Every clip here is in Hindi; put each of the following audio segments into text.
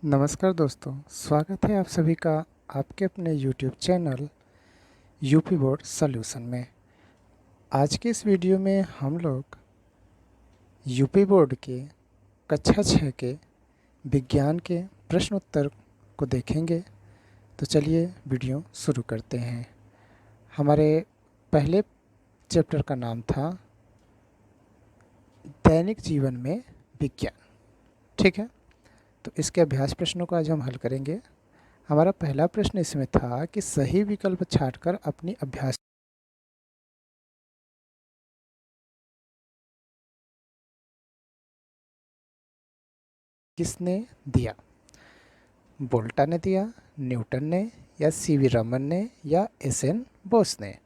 नमस्कार दोस्तों, स्वागत है आप सभी का आपके अपने YouTube channel UP board solution में। आज के इस वीडियो में हम लोग यूपी बोर्ड के कक्षा 6 के विज्ञान के प्रश्न उत्तर को देखेंगे। तो चलिए वीडियो शुरू करते हैं। हमारे पहले चैप्टर का नाम था दैनिक जीवन में विज्ञान। ठीक है, तो इसके अभ्यास प्रश्नों को आज हम हल करेंगे। हमारा पहला प्रश्न इसमें था कि सही विकल्प छांटकर अपनी अभ्यास किसने दिया? वोल्टा ने दिया, न्यूटन ने, या सीवी रमन ने, या एसएन बोस ने?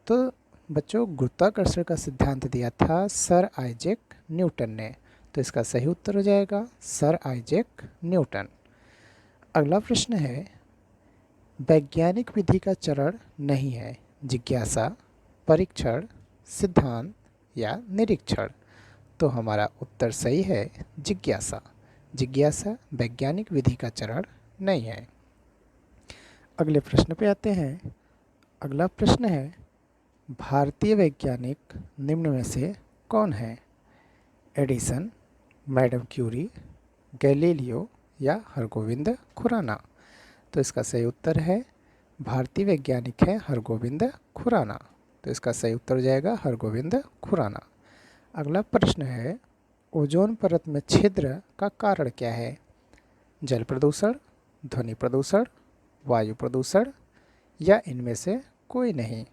तो बच्चों, गुरुत्वाकर्षण का सिद्धांत दिया था सर आइजैक न्यूटन ने। तो इसका सही उत्तर हो जाएगा सर आइजैक न्यूटन। अगला प्रश्न है, वैज्ञानिक विधि का चरण नहीं है जिज्ञासा, परीक्षण, सिद्धांत या निरीक्षण? तो हमारा उत्तर सही है जिज्ञासा। जिज्ञासा वैज्ञानिक विधि का चरण नहीं है। अगले प्रश्न पे आते हैं। अगला प्रश्न है, भारतीय वैज्ञानिक निम्न में से कौन है? एडिसन, मैडम क्यूरी, गैलीलियो या हरगोविंद खुराना? तो इसका सही उत्तर है भारतीय वैज्ञानिक है हरगोविंद खुराना। तो इसका सही उत्तर हो जाएगा हरगोविंद खुराना। अगला प्रश्न है, ओजोन परत में छिद्र का कारण क्या है? जल प्रदूषण, ध्वनि प्रदूषण, वायु प्रदूषण या इनमें से कोई नहीं?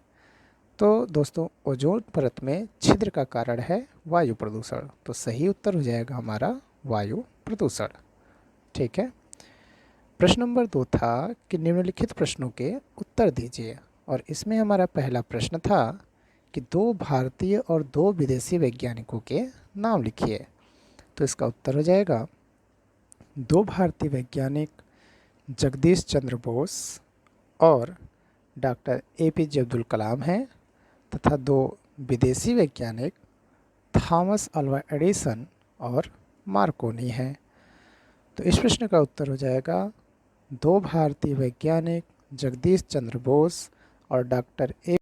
तो दोस्तों, ओजोन परत में छिद्र का कारण है वायु प्रदूषण। तो सही उत्तर हो जाएगा हमारा वायु प्रदूषण। ठीक है। प्रश्न नंबर 2 था कि निम्नलिखित प्रश्नों के उत्तर दीजिए। और इसमें हमारा पहला प्रश्न था कि 2 भारतीय और 2 विदेशी वैज्ञानिकों के नाम लिखिए। तो इसका उत्तर हो जाएगा 2 भारतीय वैज्ञानिक जगदीश चंद्र बोस और डॉक्टर एपीजे अब्दुल कलाम हैं, तथा 2 विदेशी वैज्ञानिक थॉमस अल्वा एडिसन और मार्कोनी हैं। तो इस प्रश्न का उत्तर हो जाएगा 2 भारतीय वैज्ञानिक जगदीश चंद्र बोस और डॉक्टर ए।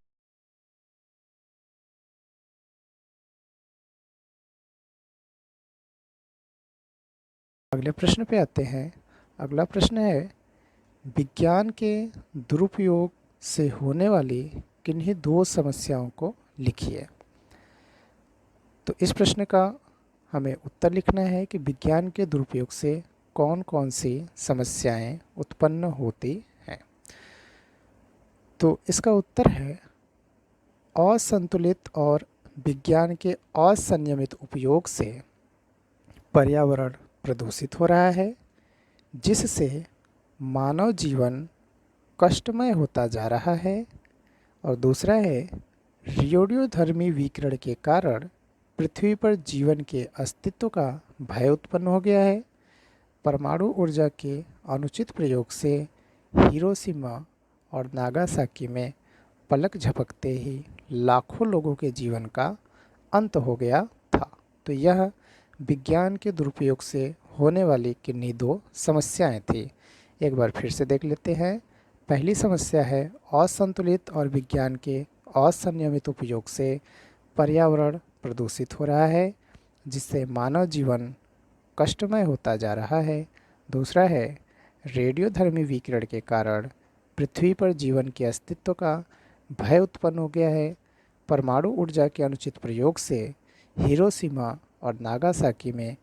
अगले प्रश्न पे आते हैं। अगला प्रश्न है, विज्ञान के दुरुपयोग से होने वाली किन्हीं 2 समस्याओं को लिखिए। तो इस प्रश्न का हमें उत्तर लिखना है कि विज्ञान के दुरुपयोग से कौन कौन सी समस्याएं उत्पन्न होती हैं। तो इसका उत्तर है असंतुलित और विज्ञान के असंयमित उपयोग से पर्यावरण प्रदूषित हो रहा है, जिससे मानव जीवन कष्टमय होता जा रहा है। और दूसरा है, रेडियोधर्मी विकिरण के कारण पृथ्वी पर जीवन के अस्तित्व का भय उत्पन्न हो गया है। परमाणु ऊर्जा के अनुचित प्रयोग से हिरोशिमा और नागासाकी में पलक झपकते ही लाखों लोगों के जीवन का अंत हो गया था। तो यह विज्ञान के दुरुपयोग से होने वाली किन्हीं 2 समस्याएं थी। एक बार फिर से देख लेते हैं। पहली समस्या है असंतुलित और विज्ञान के असंयमित उपयोग से पर्यावरण प्रदूषित हो रहा है, जिससे मानव जीवन कष्टमय होता जा रहा है। दूसरा है, रेडियोधर्मी विकिरण के कारण पृथ्वी पर जीवन के अस्तित्व का भय उत्पन्न हो गया है। परमाणु ऊर्जा के अनुचित प्रयोग से हिरोशिमा और नागासाकी में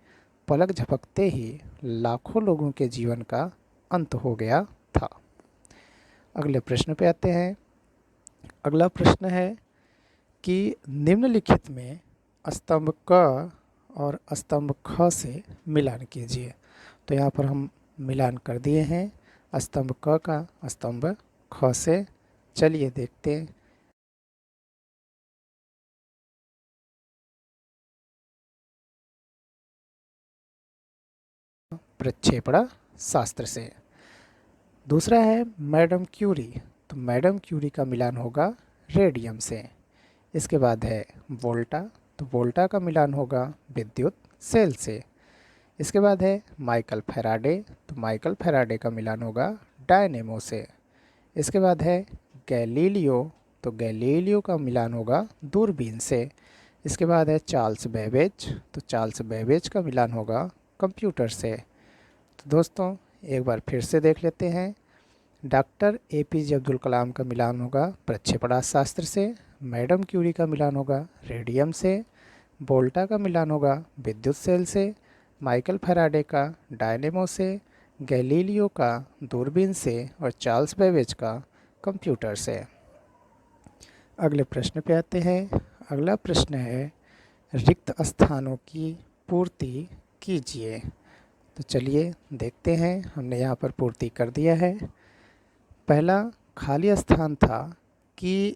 पलक झपकते ही लाखों लोगों के जीवन का अंत हो गया था। अगले प्रश्न पे आते हैं। अगला प्रश्न है कि निम्नलिखित में स्तंभ क और स्तंभ ख से मिलान कीजिए। तो यहाँ पर हम मिलान कर दिए हैं स्तंभ क का स्तंभ ख से। चलिए देखते हैं। प्रक्षेपण शास्त्र से। दूसरा है मैडम क्यूरी। तो मैडम क्यूरी का मिलान होगा रेडियम से। इसके बाद है वोल्टा। तो वोल्टा का मिलान होगा विद्युत सेल से। इसके बाद है माइकल फैराडे, तो माइकल फैराडे का मिलान होगा डायनेमो से। इसके बाद है गैलीलियो, तो गैलीलियो का मिलान होगा दूरबीन से। इसके बाद है चार्ल्स बेबेज, तो चार्ल्स बेबेज का मिलान होगा कंप्यूटर से। तो दोस्तों एक बार फिर से देख लेते हैं। डॉक्टर एपीजे अब्दुल कलाम का मिलान होगा प्रक्षेपणास्त्र शास्त्र से। मैडम क्यूरी का मिलान होगा रेडियम से। वोल्टा का मिलान होगा विद्युत सेल से। माइकल फैराडे का डायनेमो से। गैलीलियो का दूरबीन से और चार्ल्स बेबेज का कंप्यूटर से। अगले प्रश्न पे आते हैं। अगला प्रश्न है रिक्त स्थानों की पूर्ति कीजिए। तो चलिए देखते हैं, हमने यहाँ पर पूर्ति कर दिया है। पहला खाली स्थान था कि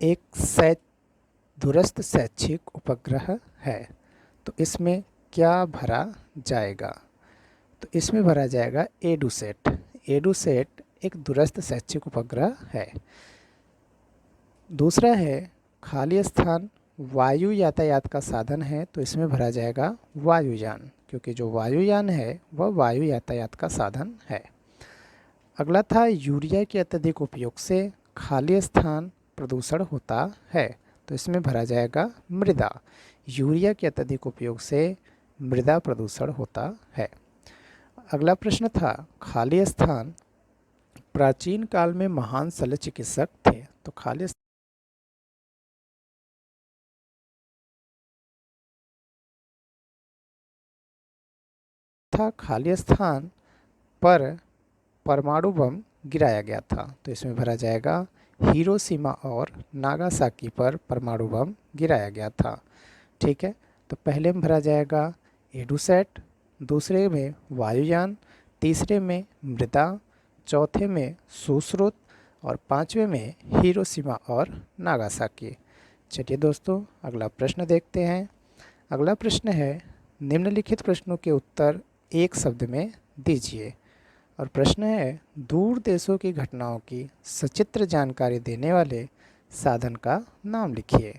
एक दूरस्थ शैक्षिक उपग्रह है, तो इसमें क्या भरा जाएगा? तो इसमें भरा जाएगा एडुसेट। एडुसेट एक दूरस्थ शैक्षिक उपग्रह है। दूसरा है खाली स्थान वायु यातायात का साधन है, तो इसमें भरा जाएगा वायुयान, क्योंकि जो वायुयान है वह वायु यातायात का साधन है। अगला था यूरिया के अत्यधिक उपयोग से खाली स्थान प्रदूषण होता है, तो इसमें भरा जाएगा मृदा। यूरिया के अत्यधिक उपयोग से मृदा प्रदूषण होता है। अगला प्रश्न था खाली स्थान प्राचीन काल में महान शल्य चिकित्सक थे, तो खाली था खाली स्थान पर परमाणु बम गिराया गया था, तो इसमें भरा जाएगा हिरोशिमा और नागासाकी पर परमाणु बम गिराया गया था। ठीक है, तो पहले में भरा जाएगा एडुसेट, दूसरे में वायुयान, तीसरे में मृदा, चौथे में सुश्रुत और पांचवे में हिरोशिमा और नागासाकी। चलिए दोस्तों अगला प्रश्न देखते हैं। अगला प्रश्न है निम्नलिखित प्रश्नों के उत्तर एक शब्द में दीजिए। और प्रश्न है दूर देशों की घटनाओं की सचित्र जानकारी देने वाले साधन का नाम लिखिए।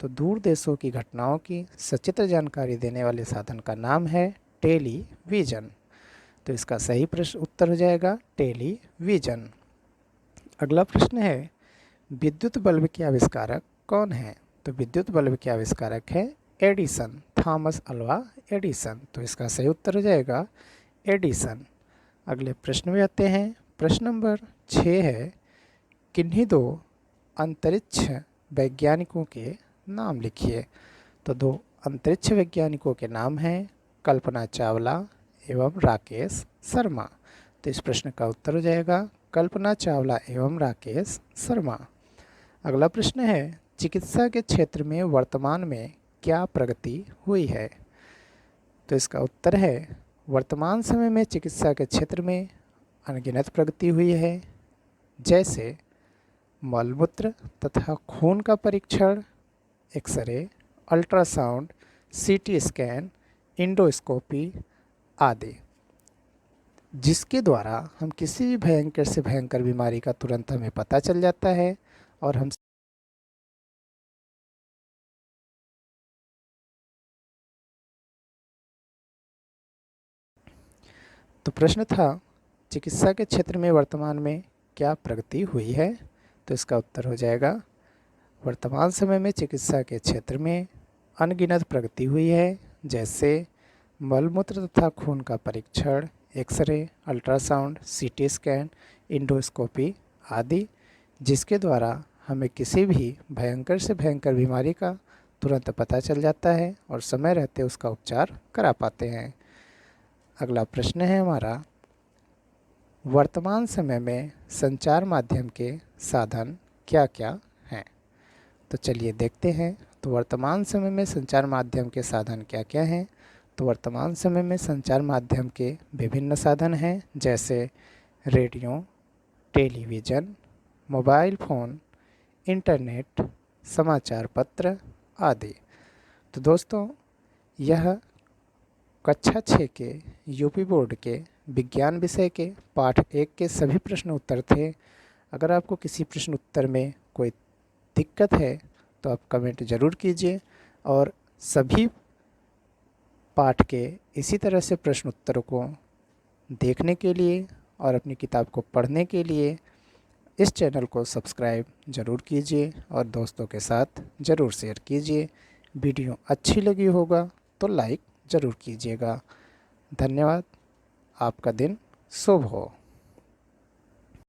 तो दूर देशों की घटनाओं की सचित्र जानकारी देने वाले साधन का नाम है टेलीविज़न। तो इसका सही प्रश्न उत्तर हो जाएगा टेलीविज़न। अगला प्रश्न है विद्युत बल्ब के आविष्कारक कौन है? तो विद्युत बल्ब के आविष्कारक है एडिसन, थॉमस अल्वा एडिसन। तो इसका सही उत्तर हो जाएगा एडिसन। अगले प्रश्न में आते हैं। प्रश्न नंबर 6 है किन्हीं दो अंतरिक्ष वैज्ञानिकों के नाम लिखिए। तो दो अंतरिक्ष वैज्ञानिकों के नाम हैं कल्पना चावला एवं राकेश शर्मा। तो इस प्रश्न का उत्तर हो जाएगा कल्पना चावला एवं राकेश शर्मा। अगला प्रश्न है चिकित्सा के क्षेत्र में वर्तमान में क्या प्रगति हुई है? तो इसका उत्तर है वर्तमान समय में चिकित्सा के क्षेत्र में अनगिनत प्रगति हुई है, जैसे मलमूत्र तथा खून का परीक्षण, x-ray, ultrasound, CT scan, endoscopy आदि, जिसके द्वारा हम किसी भी भयंकर से भयंकर बीमारी का तुरंत हमें पता चल जाता है और हम तो प्रश्न था चिकित्सा के क्षेत्र में वर्तमान में क्या प्रगति हुई है? तो इसका उत्तर हो जाएगा वर्तमान समय में चिकित्सा के क्षेत्र में अनगिनत प्रगति हुई है, जैसे मलमूत्र तथा खून का परीक्षण, x-ray, ultrasound, CT scan, endoscopy आदि, जिसके द्वारा हमें किसी भी भयंकर से भयंकर बीमारी का तुरंत पता चल जाता है और समय रहते उसका उपचार करा पाते हैं। अगला प्रश्न है हमारा वर्तमान समय में संचार माध्यम के साधन क्या क्या हैं? तो चलिए देखते हैं। तो वर्तमान समय में संचार माध्यम के साधन क्या क्या हैं? तो वर्तमान समय में संचार माध्यम के विभिन्न साधन हैं, जैसे radio, television, mobile phone, internet, समाचार पत्र आदि। तो दोस्तों यह कक्षा 6 के यूपी बोर्ड के विज्ञान विषय के पाठ 1 के सभी प्रश्न उत्तर थे। अगर आपको किसी प्रश्न उत्तर में कोई दिक्कत है तो आप कमेंट ज़रूर कीजिए और सभी पाठ के इसी तरह से प्रश्न उत्तरों को देखने के लिए और अपनी किताब को पढ़ने के लिए इस चैनल को सब्सक्राइब ज़रूर कीजिए और दोस्तों के साथ ज़रूर शेयर कीजिए। वीडियो अच्छी लगी होगा तो लाइक ज़रूर कीजिएगा। धन्यवाद। आपका दिन शुभ हो।